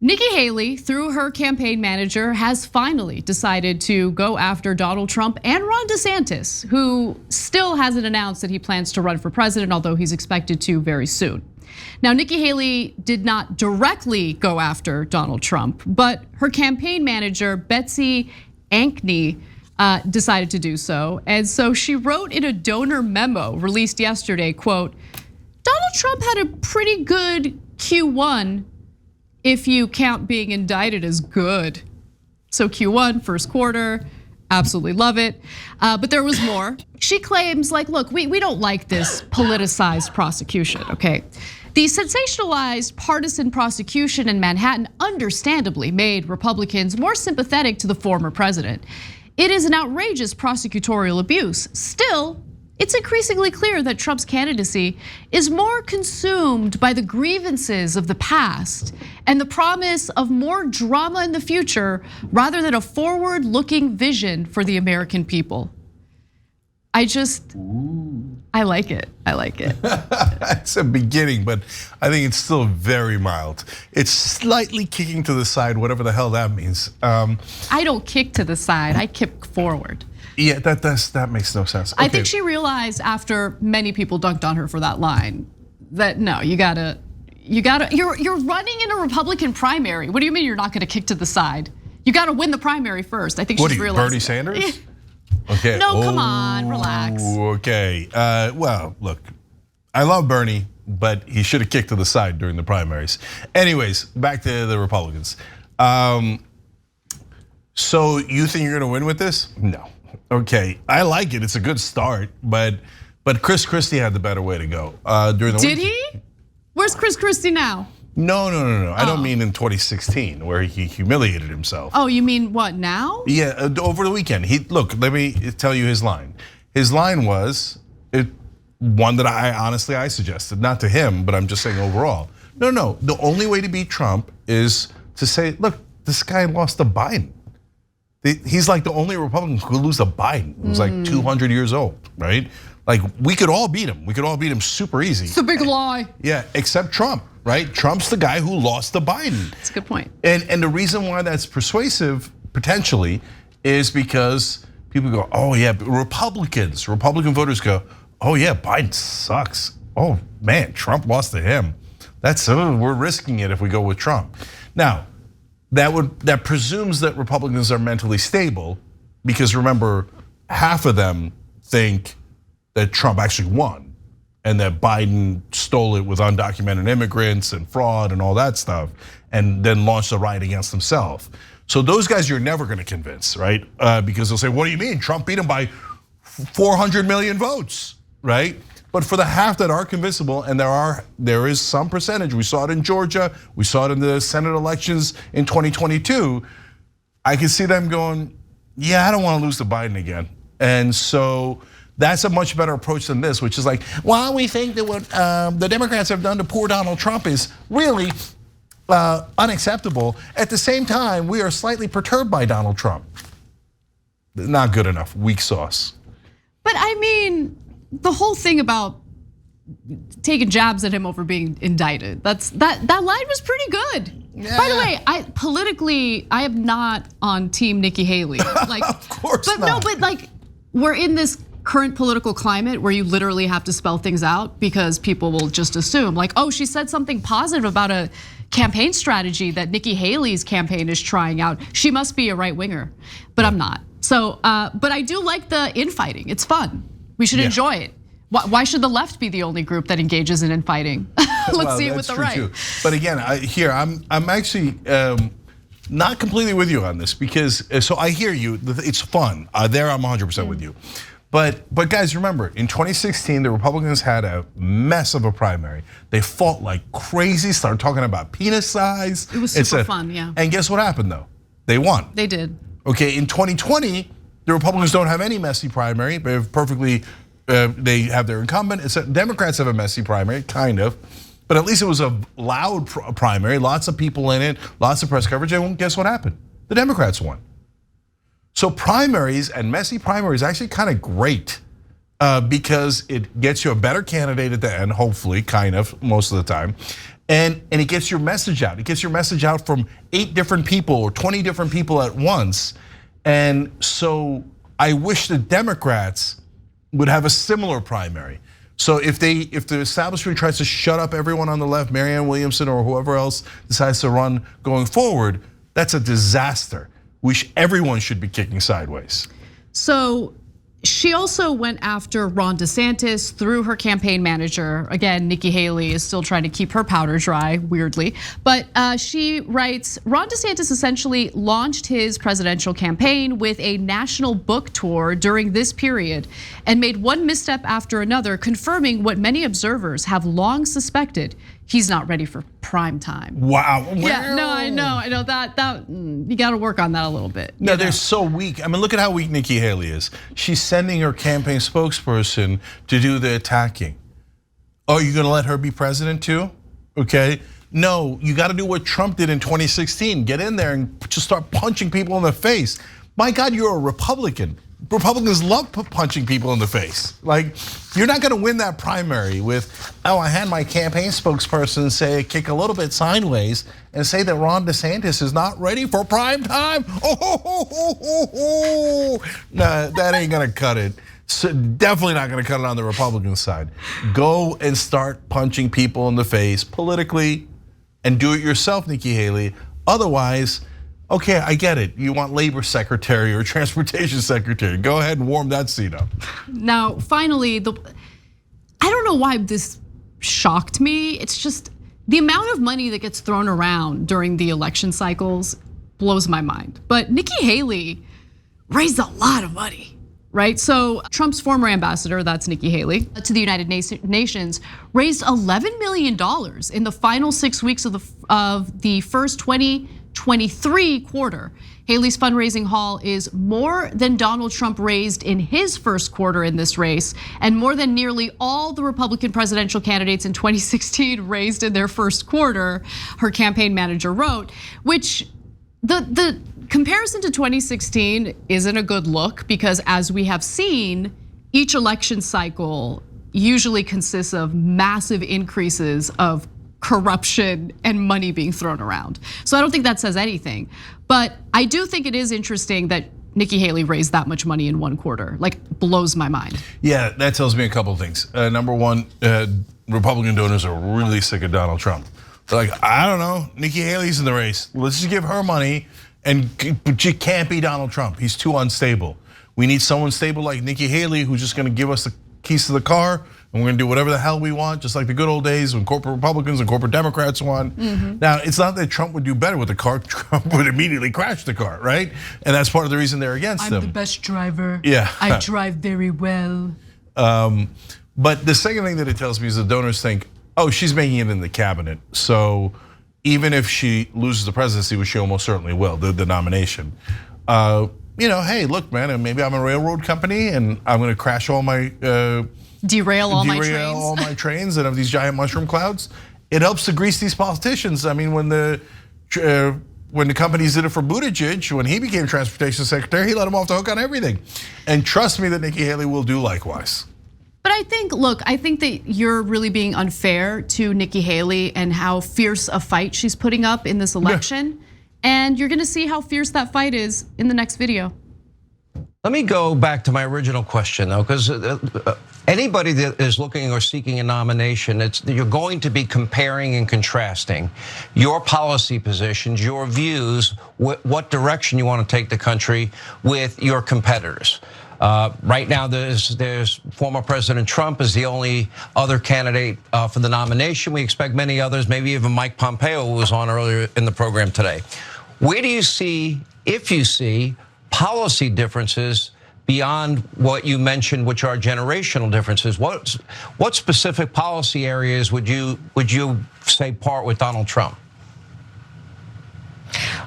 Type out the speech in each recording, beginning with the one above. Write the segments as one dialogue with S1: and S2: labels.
S1: Nikki Haley, through her campaign manager, has finally decided to go after Donald Trump and Ron DeSantis, who still hasn't announced that he plans to run for president, although he's expected to very soon. Now, Nikki Haley did not directly go after Donald Trump, but her campaign manager, Betsy Ankney, decided to do so. And so she wrote in a donor memo released yesterday, quote, "Donald Trump had a pretty good Q1 if you count being indicted as good." So Q1, first quarter, absolutely love it. But there was more. She claims like, look, we don't like this politicized prosecution, okay? The sensationalized partisan prosecution in Manhattan understandably made Republicans more sympathetic to the former president. It is an outrageous prosecutorial abuse. Still, it's increasingly clear that Trump's candidacy is more consumed by the grievances of the past and the promise of more drama in the future rather than a forward-looking vision for the American people. I like it, I like it.
S2: It's a beginning, but I think it's still very mild. It's slightly kicking to the side, whatever the hell that means.
S1: I don't kick to the side, I kick forward.
S2: Yeah, that makes no sense.
S1: Okay. I think she realized after many people dunked on her for that line that no, you're running in a Republican primary. What do you mean you're not gonna kick to the side? You gotta win the primary first. I think she's realized.
S2: Bernie Sanders? Okay.
S1: No, come on, relax.
S2: Okay, well, look, I love Bernie, but he should have kicked to the side during the primaries. Anyways, back to the Republicans. So you think you're gonna win with this? No. Okay, I like it. It's a good start, but Chris Christie had the better way to go during the week.
S1: Did he? Where's Chris Christie now?
S2: No. I don't mean in 2016 where he humiliated himself.
S1: Oh, you mean what now?
S2: Yeah, over the weekend. Look, let me tell you his line. His line was one that I suggested, not to him, but I'm just saying overall. No. The only way to beat Trump is to say, look, this guy lost to Biden. He's like the only Republican who could lose to Biden, who's like 200 years old, right? Like we could all beat him. We could all beat him super easy.
S1: It's a big lie.
S2: Yeah, except Trump, right? Trump's the guy who lost to Biden.
S1: That's a good point.
S2: And the reason why that's persuasive potentially is because people go, oh yeah, Republican voters go, oh yeah, Biden sucks. Oh man, Trump lost to him. We're risking it if we go with Trump. Now, that presumes that Republicans are mentally stable, because remember, half of them think that Trump actually won and that Biden stole it with undocumented immigrants and fraud and all that stuff, and then launched a riot against himself. So those guys you're never gonna convince, right? Because they'll say, what do you mean? Trump beat him by 400 million votes, right? But for the half that are convincible, and there is some percentage, we saw it in Georgia, we saw it in the Senate elections in 2022, I can see them going, yeah, I don't wanna lose to Biden again. And so that's a much better approach than this, which is like, well, we think that what the Democrats have done to poor Donald Trump is really unacceptable. At the same time, we are slightly perturbed by Donald Trump. Not good enough, weak sauce.
S1: But I mean, the whole thing about taking jabs at him over being indicted, that line was pretty good. Yeah. By the way, politically, I am not on team Nikki Haley. Like,
S2: of course not.
S1: No, but like, we're in this current political climate where you literally have to spell things out because people will just assume like, oh, she said something positive about a campaign strategy that Nikki Haley's campaign is trying out. She must be a right winger, but I'm not. So, but I do like the infighting. It's fun. We should enjoy it. Why should the left be the only group that engages in infighting? Let's see it with the right. Too.
S2: But again, I'm actually not completely with you on this, because so I hear you. It's fun. There, I'm 100% with you. But guys, remember, in 2016, the Republicans had a mess of a primary. They fought like crazy, started talking about penis size.
S1: It was super fun, yeah.
S2: And guess what happened though? They won.
S1: They did.
S2: Okay, in 2020, the Republicans don't have any messy primary. They have they have their incumbent. Democrats have a messy primary, kind of. But at least it was a loud primary, lots of people in it, lots of press coverage, and guess what happened? The Democrats won. So primaries and messy primaries are actually kind of great because it gets you a better candidate at the end, hopefully, kind of, most of the time. And it gets your message out. It gets your message out from 8 different people or 20 different people at once. And so I wish the Democrats would have a similar primary. So if the establishment tries to shut up everyone on the left, Marianne Williamson or whoever else decides to run going forward, that's a disaster. Everyone should be kicking sideways.
S1: So she also went after Ron DeSantis through her campaign manager. Again, Nikki Haley is still trying to keep her powder dry, weirdly. But she writes, Ron DeSantis essentially launched his presidential campaign with a national book tour during this period and made one misstep after another, confirming what many observers have long suspected. He's not ready for prime time.
S2: Wow.
S1: Yeah, no, I know that you got to work on that a little bit.
S2: No, they're so weak. I mean, look at how weak Nikki Haley is. She's sending her campaign spokesperson to do the attacking. Oh, you're gonna let her be president too? Okay. No, you got to do what Trump did in 2016. Get in there and just start punching people in the face. My God, you're a Republican. Republicans love punching people in the face. Like, you're not gonna win that primary with, oh, I had my campaign spokesperson say, kick a little bit sideways and say that Ron DeSantis is not ready for prime time. No, that ain't gonna cut it. So definitely not gonna cut it on the Republican side. Go and start punching people in the face politically and do it yourself, Nikki Haley. Otherwise, okay, I get it. You want labor secretary or transportation secretary. Go ahead and warm that seat up.
S1: Now, finally, I don't know why this shocked me. It's just the amount of money that gets thrown around during the election cycles blows my mind. But Nikki Haley raised a lot of money, right? So Trump's former ambassador, that's Nikki Haley, to the United Nations, raised $11 million in the final 6 weeks of the first 2023 quarter. Haley's fundraising haul is more than Donald Trump raised in his first quarter in this race, and more than nearly all the Republican presidential candidates in 2016 raised in their first quarter, her campaign manager wrote, which the comparison to 2016 isn't a good look because, as we have seen, each election cycle usually consists of massive increases of corruption and money being thrown around. So I don't think that says anything. But I do think it is interesting that Nikki Haley raised that much money in one quarter. Like, blows my mind.
S2: Yeah, that tells me a couple of things. Number one, Republican donors are really sick of Donald Trump. They're like, I don't know, Nikki Haley's in the race. Let's just give her money, but she can't be Donald Trump. He's too unstable. We need someone stable like Nikki Haley who's just gonna give us the keys to the car, and we're gonna do whatever the hell we want, just like the good old days when corporate Republicans and corporate Democrats won. Now, it's not that Trump would do better with the car. Trump would immediately crash the car, right? And that's part of the reason they're against him.
S3: I'm the best driver.
S2: Yeah.
S3: I drive very well.
S2: But the second thing that it tells me is the donors think, oh, she's making it in the cabinet. So even if she loses the presidency, which she almost certainly will, the nomination, hey, look, man, maybe I'm a railroad company and I'm gonna crash all my
S1: Derail all my
S2: trains and have these giant mushroom clouds. It helps to grease these politicians. I mean, when the companies did it for Buttigieg, when he became transportation secretary, he let him off the hook on everything. And trust me that Nikki Haley will do likewise.
S1: But I think that you're really being unfair to Nikki Haley and how fierce a fight she's putting up in this election. Yeah. And you're gonna see how fierce that fight is in the next video.
S4: Let me go back to my original question, though, because anybody that is looking or seeking a nomination, you're going to be comparing and contrasting your policy positions, your views, what direction you want to take the country with your competitors. Right now, there's former President Trump is the only other candidate for the nomination. We expect many others, maybe even Mike Pompeo, who was on earlier in the program today. Where do you see, if you see, policy differences beyond what you mentioned, which are generational differences? What specific policy areas would you say part with Donald Trump?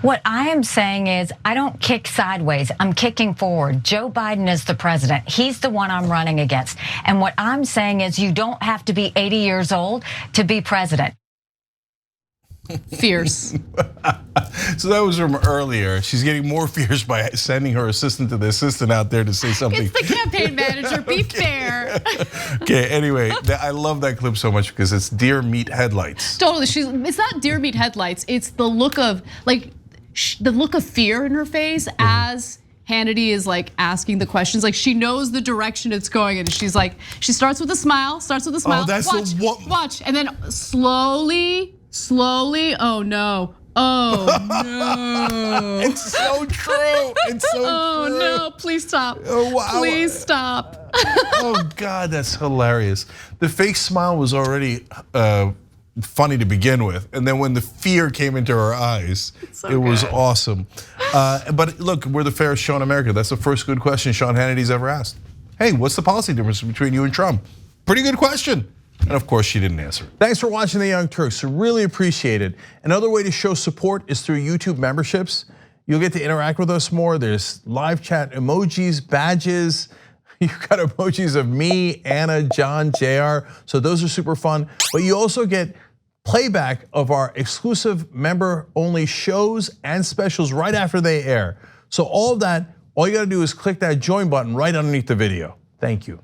S5: What I am saying is I don't kick sideways. I'm kicking forward. Joe Biden is the president. He's the one I'm running against. And what I'm saying is you don't have to be 80 years old to be president.
S1: Fierce.
S2: So that was from earlier. She's getting more fierce by sending her assistant to the assistant out there to say something.
S1: It's the campaign manager. Be fair.
S2: Okay. Anyway, I love that clip so much because it's deer meat headlights.
S1: Totally. It's not deer meat headlights. It's the look of the look of fear in her face as Hannity is like asking the questions. Like she knows the direction it's going, and she's like, she starts with a smile.
S2: Oh, that's
S1: watch, and then slowly. Oh no.
S2: It's so true. It's so true.
S1: Oh no, please stop.
S2: Oh, wow.
S1: Please stop.
S2: Oh God, that's hilarious. The fake smile was already funny to begin with, and then when the fear came into her eyes, it was awesome. But look, we're the fairest show in America. That's the first good question Sean Hannity's ever asked. Hey, what's the policy difference between you and Trump? Pretty good question. And of course, she didn't answer.
S6: Thanks for watching The Young Turks. Really appreciate it. Another way to show support is through YouTube memberships. You'll get to interact with us more. There's live chat emojis, badges. You've got emojis of me, Anna, John, JR. So those are super fun. But you also get playback of our exclusive member-only shows and specials right after they air. So all of that, all you gotta do is click that join button right underneath the video. Thank you.